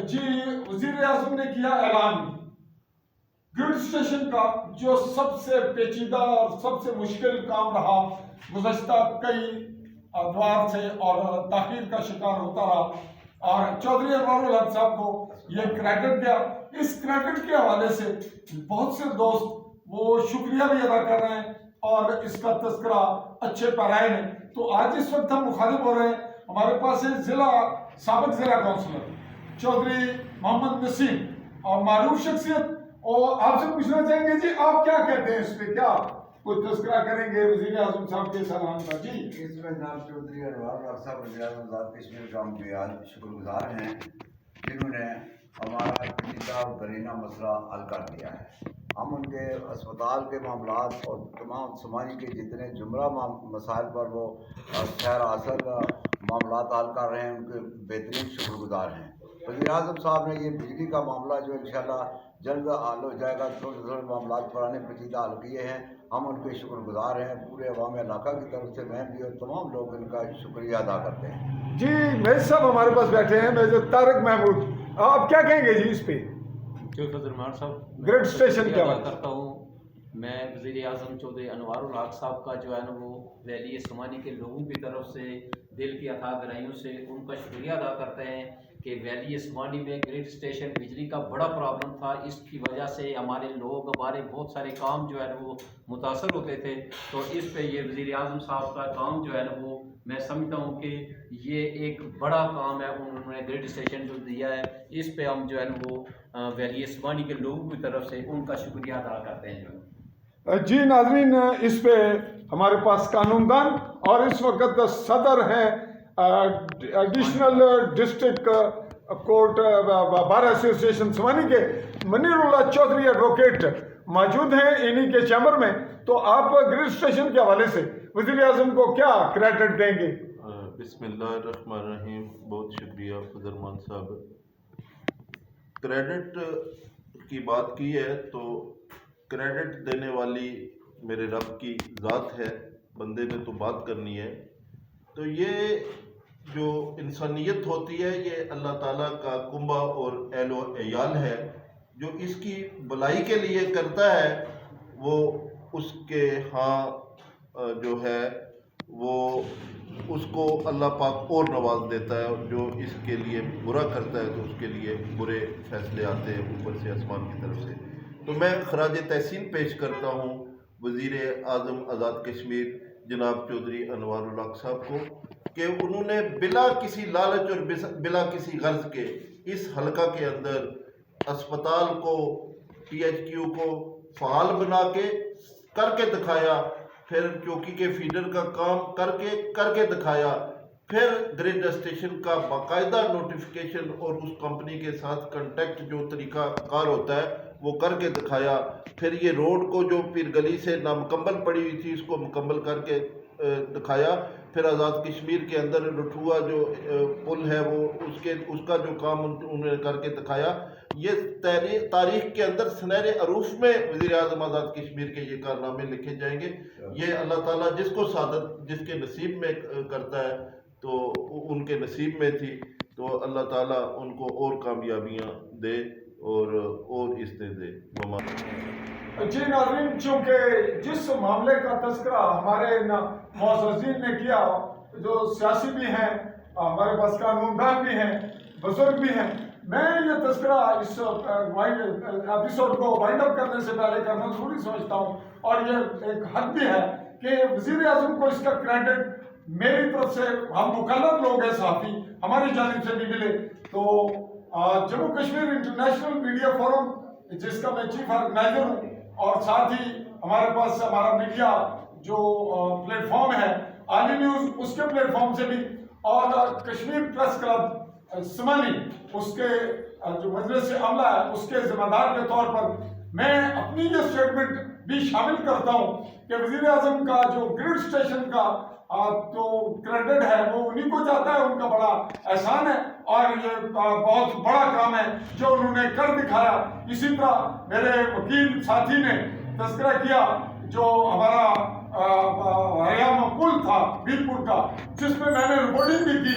جی وزیر اعظم نے کیا اعلان گرڈ اسٹیشن کا، جو سب سے پیچیدہ اور سب سے مشکل کام رہا، گزشتہ کئی ادوار سے اور تاخیر کا شکار ہوتا رہا، اور چودھری انوار الحق صاحب کو یہ کریڈٹ گیا۔ اس کریڈٹ کے حوالے سے بہت سے دوست وہ شکریہ بھی ادا کر رہے ہیں اور اس کا تذکرہ اچھے پیرائے ہیں۔ تو آج اس وقت ہم مخاطب ہو رہے ہیں، ہمارے پاس ہے سابق ضلع کونسلر چودھری محمد نسیم، اور معروف شخصیت، اور آپ سے پوچھنا چاہیں گے جی آپ کیا کہتے ہیں اس پہ، کیا کوئی تذکرہ کریں گے وزیر اعظم صاحب کے سلام کا؟ جی اس میں جناب چودھری انوار الحق صاحب وزیر اعظم آزاد کشمیر کا ہم بے شکر گزار ہیں، جنہوں نے ہمارا پیچیدہ اور درینہ مسئلہ حل کر دیا ہے۔ ہم ان کے اسپتال کے معاملات اور تمام سماجی کے جتنے جملہ مسائل پر وہ خیر حاصل معاملات حل کر رہے ہیں، ان کے بہترین شکر گزار ہیں۔ وزیر اعظم صاحب نے یہ بجلی کا معاملہ جو انشاءاللہ جلد حل ہو جائے گا، تھوڑے تھوڑے معاملات پرانے پیچیدہ حل کیے ہیں، ہم ان کے شکر گزار ہیں۔ پورے عوام علاقہ کی طرف سے میں بھی اور تمام لوگ ان کا شکریہ ادا کرتے ہیں۔ جی میرے صاحب ہمارے پاس بیٹھے ہیں، میجر طارق محمود، آپ کیا کہیں گے جی اس پہ؟ مان صاحب گریڈ اسٹیشن کیا کرتا ہوں میں وزیر اعظم چودھری انوار الحق صاحب کا جو ہے نا وہ ویلی سمانی کے لوگوں کی طرف سے دل کی عطا گرائیوں سے ان کا شکریہ ادا کرتے ہیں کہ ویلی سمانی میں گریڈ اسٹیشن بجلی کا بڑا پرابلم تھا، اس کی وجہ سے ہمارے لوگ ہمارے بہت سارے کام جو ہے نا وہ متاثر ہوتے تھے۔ تو اس پہ یہ وزیر اعظم صاحب کا کام جو ہے نا وہ میں سمجھتا ہوں کہ یہ ایک بڑا کام ہے، انہوں نے گریڈ اسٹیشن جو دیا ہے، اس پہ ہم جو ہے نا وہ ویلی سمانی کے لوگوں کی طرف سے ان کا شکریہ ادا کرتے ہیں۔ جی ناظرین، اس پہ ہمارے پاس قانون دان اور اس وقت صدر ہیں ایڈیشنل ڈسٹرکٹ کورٹ بار ایسوسی ایشن سمانی کے منیر اللہ چودھری ایڈوکیٹ موجود ہیں انہی کے چیمبر میں۔ تو آپ گریڈ اسٹیشن کے حوالے سے وزیر اعظم کو کیا کریڈٹ دیں گے؟ بسم اللہ الرحمن الرحیم، بہت شکریہ فضرمان صاحب۔ کریڈٹ کی بات کی ہے تو کریڈٹ دینے والی میرے رب کی ذات ہے، بندے نے تو بات کرنی ہے۔ تو یہ جو انسانیت ہوتی ہے یہ اللہ تعالیٰ کا کنبہ اور اہل و عیال ہے، جو اس کی بھلائی کے لیے کرتا ہے وہ اس کے ہاں جو ہے وہ اس کو اللہ پاک اور نواز دیتا ہے، اور جو اس کے لیے برا کرتا ہے تو اس کے لیے برے فیصلے آتے ہیں اوپر سے آسمان کی طرف سے۔ تو میں خراج تحسین پیش کرتا ہوں وزیر اعظم آزاد کشمیر جناب چودھری انوار الحق صاحب کو کہ انہوں نے بلا کسی لالچ اور بلا کسی غرض کے اس حلقہ کے اندر اسپتال کو پی ایچ کیو کو فعال بنا کے کر کے دکھایا، پھر چوکی کے فیڈر کا کام کر کے دکھایا، پھر گریڈ اسٹیشن کا باقاعدہ نوٹیفیکیشن اور اس کمپنی کے ساتھ کنٹیکٹ جو طریقہ کار ہوتا ہے وہ کر کے دکھایا، پھر یہ روڈ کو جو پیر گلی سے نامکمل پڑی ہوئی تھی اس کو مکمل کر کے دکھایا، پھر آزاد کشمیر کے اندر رٹھوا جو پل ہے وہ اس کا جو کام انہوں نے کر کے دکھایا۔ یہ تاریخ کے اندر سنہرے عروف میں وزیر اعظم آزاد کشمیر کے یہ کارنامے لکھے جائیں گے۔ یہ اللہ تعالیٰ جس کو سعادت جس کے نصیب میں کرتا ہے تو ان کے نصیب میں تھی، تو اللہ تعالیٰ ان کو اور کامیابیاں دے اور عزتیں دے۔ جی ناظرین، چونکہ جس معاملے کا تذکرہ ہمارے معززین نے کیا، جو سیاسی بھی ہیں، ہمارے پاس قانون دان بھی ہیں، بزرگ بھی ہیں، میں یہ تذکرہ اس ایپیسوڈ کو وائنڈ اپ کرنے سے پہلے کرنا ضروری سمجھتا ہوں، اور یہ ایک حق بھی ہے کہ وزیر اعظم کو اس کا کریڈٹ میری طرف سے، ہم مکلف لوگ ہیں صحافی، ہماری جانب سے بھی ملے۔ تو Jammu Kashmir international media forum جس کا میں چیف آرگنائزر ہوں، اور ساتھ ہی ہمارے پاس ہمارا میڈیا جو پلیٹ فارم ہے عالی نیوز، اس کے پلیٹ فارم سے بھی، اور کشمیر پریس کلب سمانی اس کے جو مجلس عملہ ہے اس کے ذمہ دار کے طور پر میں اپنی یہ سٹیٹمنٹ بھی شامل کرتا ہوں کہ وزیر اعظم کا جو گریڈ اسٹیشن کا جو کریڈٹ ہے وہ انہی کو جاتا ہے، ان کا بڑا احسان ہے، اور یہ بہت بڑا کام ہے جو انہوں نے کر دکھایا۔ اسی طرح میرے وکیل ساتھی نے تذکرہ کیا جو ہمارا ہریانہ پل تھا بیرپور کا، جس میں نے رپورٹنگ بھی کی،